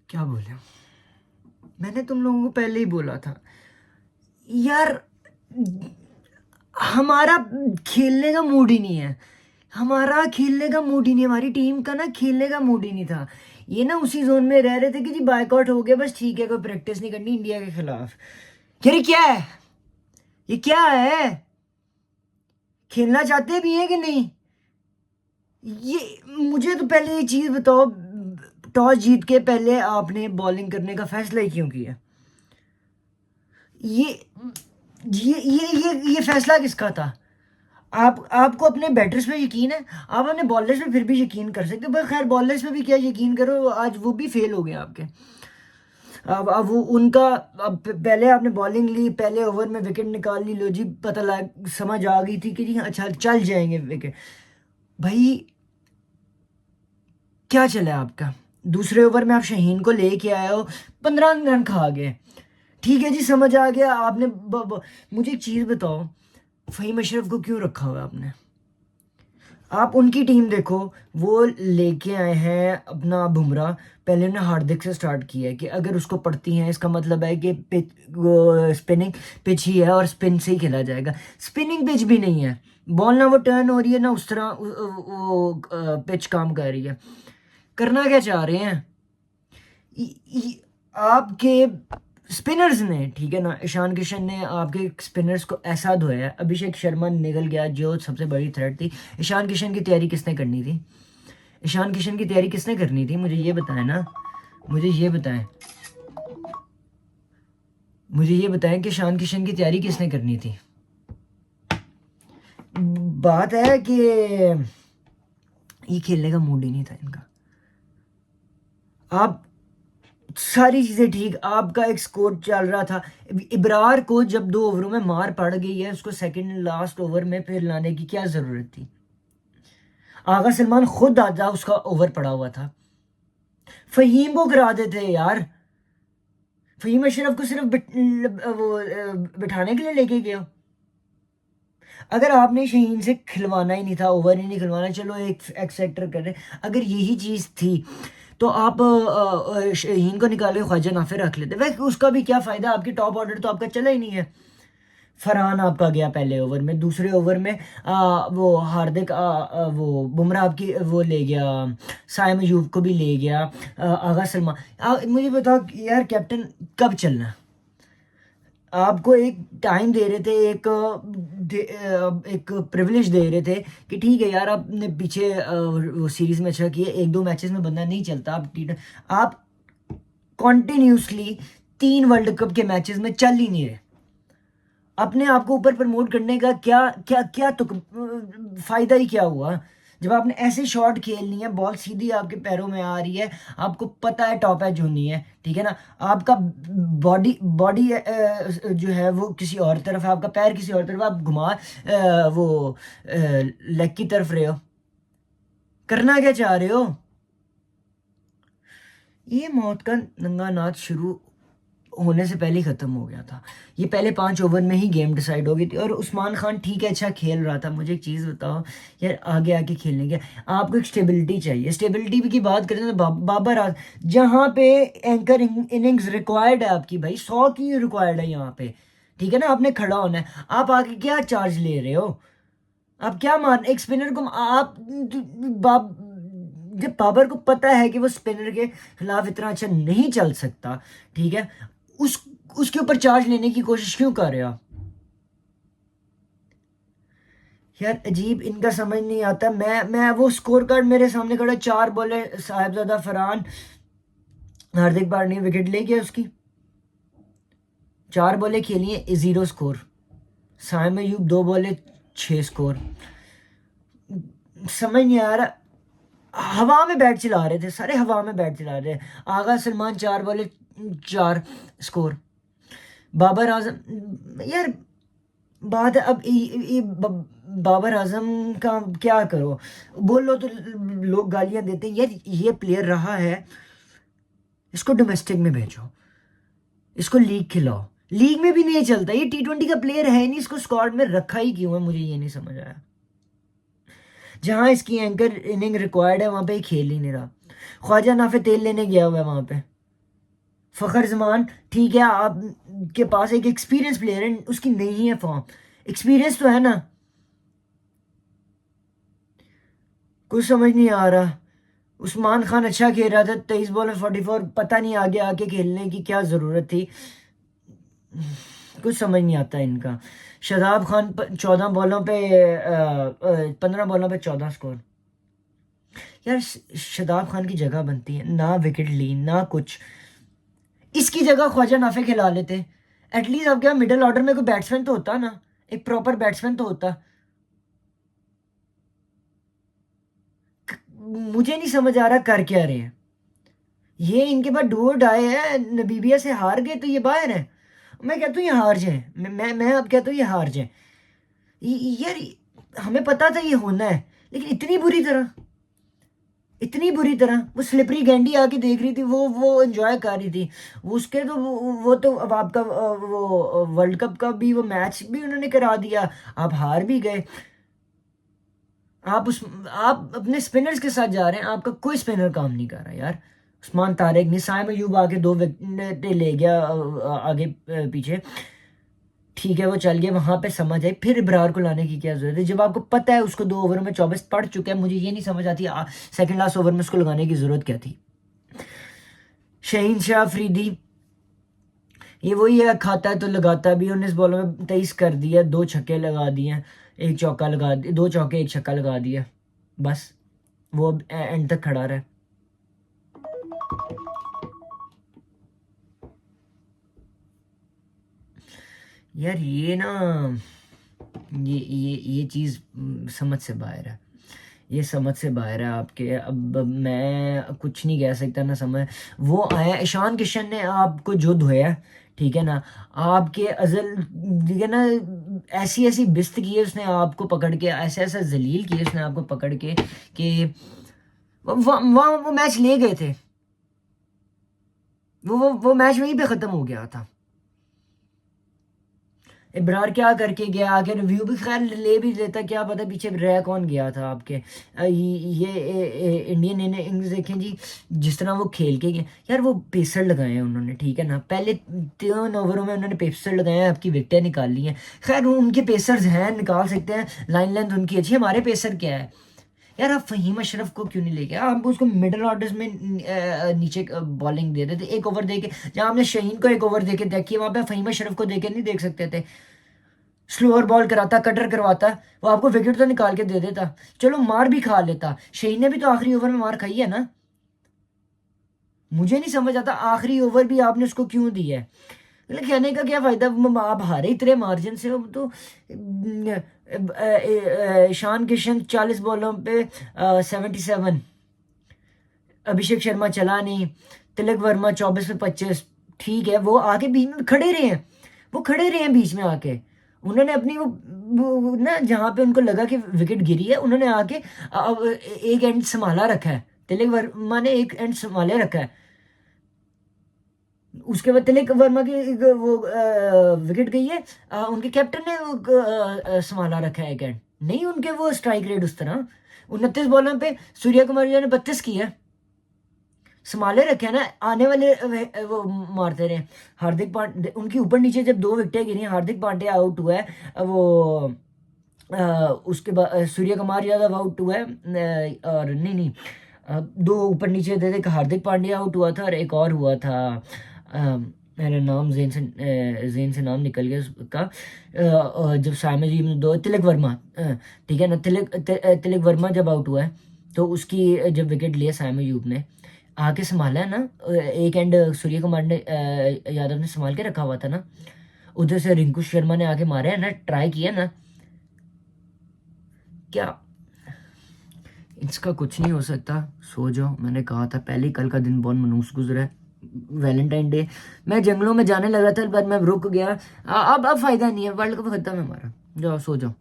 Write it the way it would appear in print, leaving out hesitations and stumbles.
क्या बोले, मैंने तुम लोगों को पहले ही बोला था यार, हमारा खेलने का मूड ही नहीं है। हमारा खेलने का मूड ही नहीं, हमारी टीम का ना खेलने का मूड ही नहीं था। ये ना उसी जोन में रह रहे थे कि जी बायकॉट हो गया, बस ठीक है, कोई प्रैक्टिस नहीं करनी इंडिया के खिलाफ। यार ये क्या है, ये क्या है? खेलना चाहते भी हैं कि नहीं? ये मुझे तो पहले ये चीज बताओ, टॉस जीत के पहले आपने बॉलिंग करने का फैसला ही क्यों किया? ये ये फैसला किसका था? आपको अपने बैटर्स पे यकीन है? आप अपने बॉलर्स पे फिर भी यकीन कर सकते हो, पर खैर बॉलर्स पे भी क्या यकीन करो, आज वो भी फेल हो गए आपके। अब वो उनका, अब पहले आपने बॉलिंग ली, पहले ओवर में विकेट निकाल ली, लो जी, पता लग समझ आ गई थी कि जी अच्छा चल जाएंगे विकेट। भाई क्या चला आपका? दूसरे ओवर में आप शाहीन को लेके आए हो, 15 रन खा गए। ठीक है जी, समझ आ गया आपने। मुझे एक चीज बताओ, फहीम अशरफ को क्यों रखा हुआ आपने? आप उनकी टीम देखो, वो लेके आए हैं अपना बुमराह। पहले उन्होंने हार्दिक से स्टार्ट किया है कि अगर उसको पड़ती हैं इसका मतलब है कि पिच, स्पिनिंग पिच ही है और स्पिन से ही खेला जाएगा। स्पिनिंग पिच भी नहीं है, बॉल ना वो टर्न हो रही है ना उस तरह वो पिच काम कर रही है। करना क्या चाह रहे हैं? आपके स्पिनर्स ने, ठीक है ना, ईशान किशन ने आपके स्पिनर्स को ऐसा धोया है। अभिषेक शर्मा निकल गया जो सबसे बड़ी थ्रेट थी। ईशान किशन की तैयारी किसने करनी थी? ईशान किशन की तैयारी किसने करनी थी, मुझे ये बताएं ना। मुझे ये बताएं, मुझे ये बताएं कि ईशान किशन की तैयारी किसने करनी थी? बात है कि ये खेलने का मूड ही नहीं था इनका। आप सारी चीजें ठीक, आपका एक स्कोर चल रहा था। इब्रार को जब 2 ओवरों में मार पड़ गई है, उसको सेकंड लास्ट ओवर में फिर लाने की क्या जरूरत थी? आगा सलमान खुद आधा उसका ओवर पड़ा हुआ था। फहीम को करा देते यार। फहीम अशरफ को सिर्फ बिठाने के लिए लेके गए हो। अगर आपने शहीन से खिलवाना ही नहीं था, ओवर ही नहीं खिलवाना, चलो एक एक्सेप्टर कर रहे, अगर यही चीज थी तो आप शहीन को निकाल के ख्वाजा नाफिर रख लेते। वैसे उसका भी क्या फायदा, आपकी टॉप ऑर्डर तो आपका चला ही नहीं है। फरहान आपका गया पहले ओवर में, दूसरे ओवर में वो हार्दिक वो बुमराह आपकी वो ले गया, साइम अयूब को भी ले गया, आगा सलमान। मुझे बताओ यार, कैप्टन कब चलना? आपको एक टाइम दे रहे थे, एक प्रिविलेज दे रहे थे कि ठीक है यार, आपने पीछे वो सीरीज में अच्छा किया, 1-2 मैचेस में बंदा नहीं चलता। आप कॉन्टिन्यूसली 3 वर्ल्ड कप के मैचेस में चल ही नहीं रहे। अपने आप को ऊपर प्रमोट करने का क्या क्या क्या तो फायदा ही क्या हुआ? जब आपने ऐसे शॉट खेलनी है, बॉल सीधी आपके पैरों में आ रही है, आपको पता है टॉप एज होनी है, ठीक है ना, आपका बॉडी बॉडी जो है वो किसी और तरफ है, आपका पैर किसी और तरफ, आप घुमा वो लेग की तरफ रहे हो। करना क्या चाह रहे हो? ये मौत का नंगा नाच शुरू होने से पहले ही खत्म हो गया था। ये पहले 5 ओवर में ही गेम डिसाइड हो गई थी। और उस्मान खान ठीक है, अच्छा खेल रहा था। मुझे एक चीज़ बताओ यार, आगे आके खेलने के आपको एक स्टेबिलिटी चाहिए। स्टेबिलिटी की बात करें तो बाबर आजम, जहाँ पे एंकर इनिंग्स रिक्वायर्ड है आपकी, भाई 100 की रिक्वायर्ड है यहाँ पे, ठीक है ना, आपने खड़ा होना है। आप आके क्या चार्ज ले रहे हो? आप क्या मार एक स्पिनर को आप जब बाबर को पता है कि वो स्पिनर के खिलाफ इतना अच्छा नहीं चल सकता, ठीक है, उस उसके ऊपर चार्ज लेने की कोशिश क्यों कर रहे हो आप? यार अजीब, इनका समझ नहीं आता। मैं वो स्कोर कार्ड मेरे सामने खड़ा, 4 बॉले साहिबजादा फरहान, हार्दिक पांड्या ने विकेट ले गया उसकी। 4 बॉलें खेली है, 0 स्कोर। साइम अयूब 2 बॉले, 6 स्कोर। समझ नहीं आ रहा। हवा में बैट चला रहे थे सारे, हवा में बैट चला रहे हैं। आगा सलमान 4 बॉले, 4 स्कोर। बाबर आजम यार, बात है अब बाबर आजम का क्या करो? बोलो तो लोग गालियां देते हैं यार। ये प्लेयर रहा है, इसको डोमेस्टिक में भेजो, इसको लीग खिलाओ। लीग में भी नहीं चलता, ये T20 का प्लेयर है नहीं, इसको स्क्वाड में रखा ही क्यों है, मुझे ये नहीं समझ आया। जहां इसकी एंकर इनिंग रिक्वायर्ड है वहां पे ही खेल ही नहीं रहा। ख्वाजा नाफे तेल लेने गया हुआ है वहां पे। फ़खर जमान, ठीक है, आप के पास एक एक्सपीरियंस प्लेयर है, उसकी नहीं है फॉर्म, एक्सपीरियंस तो है ना, कुछ समझ नहीं आ रहा। उस्मान खान अच्छा खेल रहा था, 23 बॉल में 44, पता नहीं आगे आके खेलने की क्या ज़रूरत थी, कुछ समझ नहीं आता इनका। शादाब खान 14 बॉलों पे 15 बॉलों पे 14 स्कोर। यार शादाब खान की जगह बनती है ना, विकेट ली ना कुछ, इसकी जगह ख्वाजा नाफे खिला लेते, एटलीस्ट अब क्या मिडिल ऑर्डर में कोई बैट्समैन तो होता ना, एक प्रॉपर बैट्समैन तो होता। मुझे नहीं समझ आ रहा कर क्या रहे हैं ये, इनके पास डू और डाई है, नबीबिया से हार गए तो ये बाहर है। मैं कहता हूँ ये हार जाए, मैं अब कहता हूँ ये हार जाए। यार हमें पता था ये होना है, लेकिन इतनी बुरी तरह, इतनी बुरी तरह। वो स्लिपरी गैंडी आके देख रही थी, वो एंजॉय कर रही थी, उसके तो वो तो अब आपका वो वर्ल्ड कप का भी वो मैच भी उन्होंने करा दिया, आप हार भी गए। आप अपने स्पिनर्स के साथ जा रहे हैं, आपका कोई स्पिनर काम नहीं कर रहा यार। उस्मान तारिक नहीं, साइम अयूब आके 2 विकेट ले गया आगे पीछे, ठीक है वो चल गया, वहां पे समझ आई, फिर इब्रार को लाने की क्या जरूरत है जब आपको पता है उसको 2 ओवर में 24 पड़ चुका है। मुझे ये नहीं समझ आती सेकंड लास्ट ओवर में उसको लगाने की जरूरत क्या थी। शहीन शाह अफरीदी, ये वही है, खाता है तो लगाता भी, 19 बॉलों में 23 कर दिया, 2 छक्के लगा दिए, एक चौका लगा दिया, 2 चौके 1 छक्का लगा दिया, बस वो अब एंड तक खड़ा रहा। यार ये ना, ये चीज़ समझ से बाहर है, ये समझ से बाहर है आपके। अब मैं कुछ नहीं कह सकता ना, समझ वो आया ईशान किशन ने आपको जो धोया, ठीक है ना, आपके अजल, ठीक है ना, ऐसी ऐसी बिस्त की है उसने आपको पकड़ के, ऐसा ऐसा जलील किया उसने आपको पकड़ के कि वहाँ वो मैच ले गए थे, वो मैच वहीं पे ख़त्म हो गया था। इब्रार क्या करके गया आगे, रिव्यू भी खैर ले भी लेता, क्या पता पीछे रह कौन गया था आपके। इंडियन इनिंग्स देखें जी, जिस तरह वो खेल के गए यार, वो पेसर लगाए हैं उन्होंने, ठीक है ना, पहले 3 ओवरों में उन्होंने पेसर लगाए हैं, आपकी विकेटें निकाल ली हैं। खैर वो उनके पेसर्स हैं, निकाल सकते हैं, लाइन लेंथ उनकी अच्छी, हमारे पेसर क्या है यार। आप फहीम अशरफ को क्यों नहीं लेके, आप उसको मिडिल ऑर्डर्स में नीचे बॉलिंग दे देते, 1 ओवर दे के, जहाँ आपने शहीन को 1 ओवर दे के देखिए, वहां पे फहीम अशरफ को दे के नहीं देख सकते थे। स्लोअर बॉल कराता, कटर करवाता, वो आपको विकेट तो निकाल के दे देता, चलो मार भी खा लेता। शहीन ने भी तो आखिरी ओवर में मार खाई है ना। मुझे नहीं समझ आता आखिरी ओवर भी आपने उसको क्यों दिया है, मतलब कहने का क्या फायदा, आप हारे इतने मार्जिन से हो तो। ईशान किशन 40 बॉलों पे 77, अभिषेक शर्मा चला नहीं, तिलक वर्मा 24 पे 25, ठीक है, वो आके बीच में खड़े रहे हैं, वो खड़े रहे हैं बीच में आके, उन्होंने अपनी वो ना जहाँ पे उनको लगा कि विकेट गिरी है, उन्होंने आके एक एंड संभाला रखा है, तिलक वर्मा ने एक एंड संभाले रखा है। उसके बाद तिलक वर्मा की वो विकेट गई है, उनके कैप्टन ने वो संभाला रखा है एक एंड, नहीं उनके वो स्ट्राइक रेट उस तरह। 29 बॉलों पे सूर्या कुमार ने 32 की है, संभाले रखे हैं ना, आने वाले वो मारते रहे। हार्दिक पांड्या उनकी ऊपर नीचे जब 2 विकेटें गिरी, हार्दिक पांड्या आउट हुआ है, वो उसके बाद सूर्य कुमार यादव आउट हुआ है, और नहीं नहीं 2 ऊपर नीचे थे, एक हार्दिक पांड्या आउट हुआ था और एक और हुआ था, मेरा नाम जेन से नाम निकल गया उसका, जब सामने जी में 2, तिलक वर्मा, ठीक है ना, तिलक वर्मा जब आउट हुआ है तो उसकी जब विकेट लिया साइम अयूब ने आके संभाला है ना, एक एंड सूर्य कुमार ने यादव ने संभाल के रखा हुआ था ना, उधर से रिंकू शर्मा ने आके मारा है ना, ट्राई किया ना, क्या इसका कुछ नहीं हो सकता। सो जाओ, मैंने कहा था पहले ही, कल का दिन बहुत मनूस गुजरा है, वैलेंटाइन डे। मैं जंगलों में जाने लगा था पर मैं रुक गया, अब फायदा नहीं है, वर्ल्ड कप खत्म है हमारा, जाओ सो जाओ।